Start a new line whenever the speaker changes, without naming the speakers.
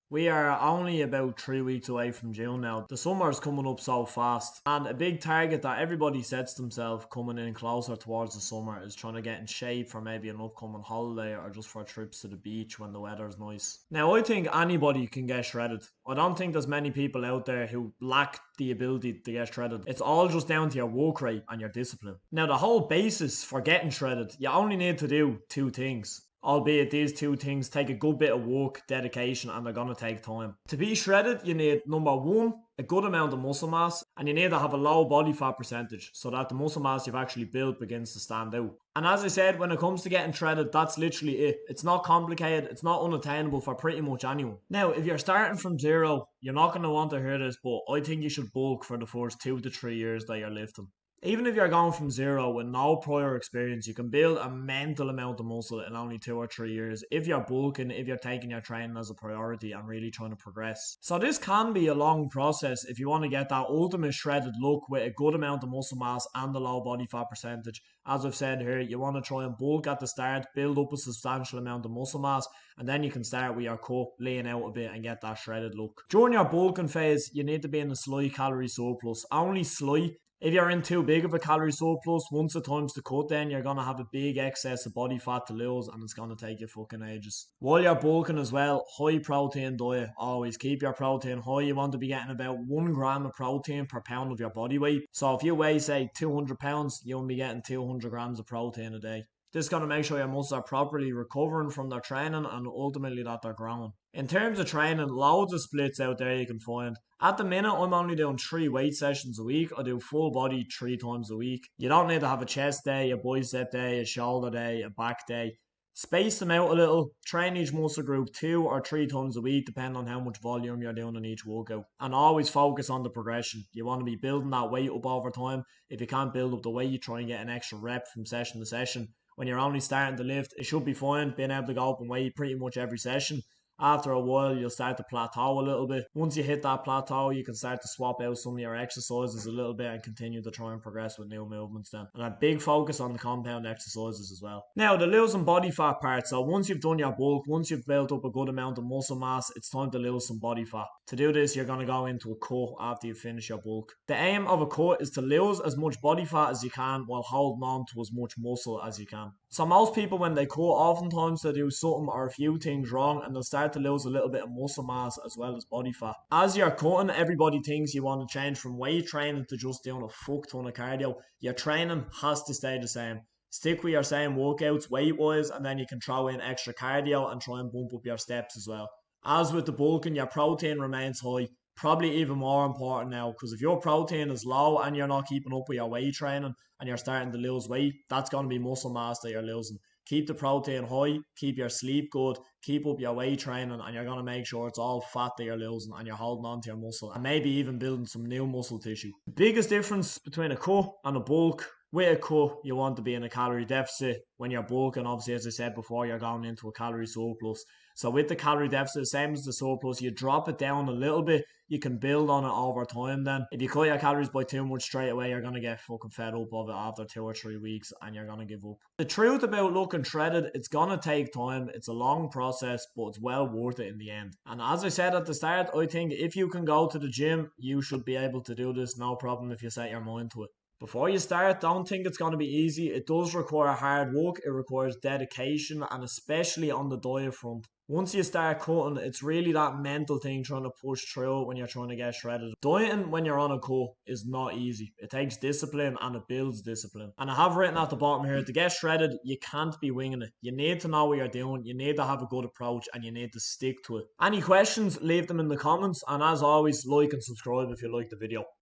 We are only about 3 weeks away from June now. The summer's coming up so fast. And a big target that everybody sets themselves coming in closer towards the summer is trying to get in shape for maybe an upcoming holiday or just for trips to the beach when the weather's nice. Now, I think anybody can get shredded. I don't think there's many people out there who lack the ability to get shredded. It's all just down to your work rate and your discipline. Now, the whole basis for getting shredded, you only need to do two things. Albeit these two things take a good bit of work, dedication, and they're gonna take time. To be shredded, you need number one, a good amount of muscle mass, and you need to have a low body fat percentage so that the muscle mass you've actually built begins to stand out. And as I said, when it comes to getting shredded, that's literally it. It's not complicated, it's not unattainable for pretty much anyone. Now, if you're starting from zero, you're not gonna want to hear this, but I think you should bulk for the first 2 to 3 years that you're lifting. Even if you're going from zero with no prior experience, you can build a mental amount of muscle in only 2 or 3 years if you're bulking, if you're taking your training as a priority and really trying to progress. So this can be a long process if you want to get that ultimate shredded look with a good amount of muscle mass and a low body fat percentage. As I've said here, you want to try and bulk at the start, build up a substantial amount of muscle mass, and then you can start with your cut, laying out a bit and get that shredded look. During your bulking phase, you need to be in a slight calorie surplus, only slight. If you're in too big of a calorie surplus, once the time's to cut, then you're going to have a big excess of body fat to lose and it's going to take you fucking ages. While you're bulking as well, high protein diet. Always keep your protein high. You want to be getting about 1 gram of protein per pound of your body weight. So if you weigh, say, 200 pounds, you'll be getting 200 grams of protein a day. This is going to make sure your muscles are properly recovering from their training and ultimately that they're growing. In terms of training, loads of splits out there you can find. At the minute, I'm only doing 3 weight sessions a week. I do full body 3 times a week. You don't need to have a chest day, a bicep day, a shoulder day, a back day. Space them out a little. Train each muscle group 2 or 3 times a week, depending on how much volume you're doing in each workout. And always focus on the progression. You want to be building that weight up over time. If you can't build up the weight, you try and get an extra rep from session to session. When you're only starting to lift, it should be fine being able to go up and weight pretty much every session. After a while, you'll start to plateau a little bit. Once you hit that plateau, you can start to swap out some of your exercises a little bit and continue to try and progress with new movements then. And a big focus on the compound exercises as well. Now, the losing body fat part. So once you've done your bulk, once you've built up a good amount of muscle mass, it's time to lose some body fat. To do this, you're going to go into a cut after you finish your bulk. The aim of a cut is to lose as much body fat as you can while holding on to as much muscle as you can. So most people, when they cut, oftentimes they do something or a few things wrong and they'll start to lose a little bit of muscle mass as well as body fat. As you're cutting, everybody thinks you want to change from weight training to just doing a fuck ton of cardio. Your training has to stay the same. Stick with your same workouts weight-wise, and then you can throw in extra cardio and try and bump up your steps as well. As with the bulking, your protein remains high. Probably even more important now, because if your protein is low and you're not keeping up with your weight training and you're starting to lose weight, that's going to be muscle mass that you're losing. Keep the protein high, keep your sleep good, keep up your weight training, and you're going to make sure it's all fat that you're losing and you're holding on to your muscle and maybe even building some new muscle tissue. The biggest difference between a cut and a bulk: with a cut, you want to be in a calorie deficit. When you're bulking, obviously, as I said before, you're going into a calorie surplus. So with the calorie deficit, same as the surplus, you drop it down a little bit, you can build on it over time then. If you cut your calories by too much straight away, you're going to get fucking fed up of it after 2 or 3 weeks and you're going to give up. The truth about looking shredded, it's going to take time. It's a long process, but it's well worth it in the end. And as I said at the start, I think if you can go to the gym, you should be able to do this, no problem if you set your mind to it. Before you start, don't think it's going to be easy. It does require hard work, it requires dedication, and especially on the diet front. Once you start cutting, it's really that mental thing trying to push through it when you're trying to get shredded. Dieting when you're on a cut is not easy. It takes discipline and it builds discipline. And I have written at the bottom here, to get shredded, you can't be winging it. You need to know what you're doing, you need to have a good approach, and you need to stick to it. Any questions, leave them in the comments, and as always, like and subscribe if you like the video.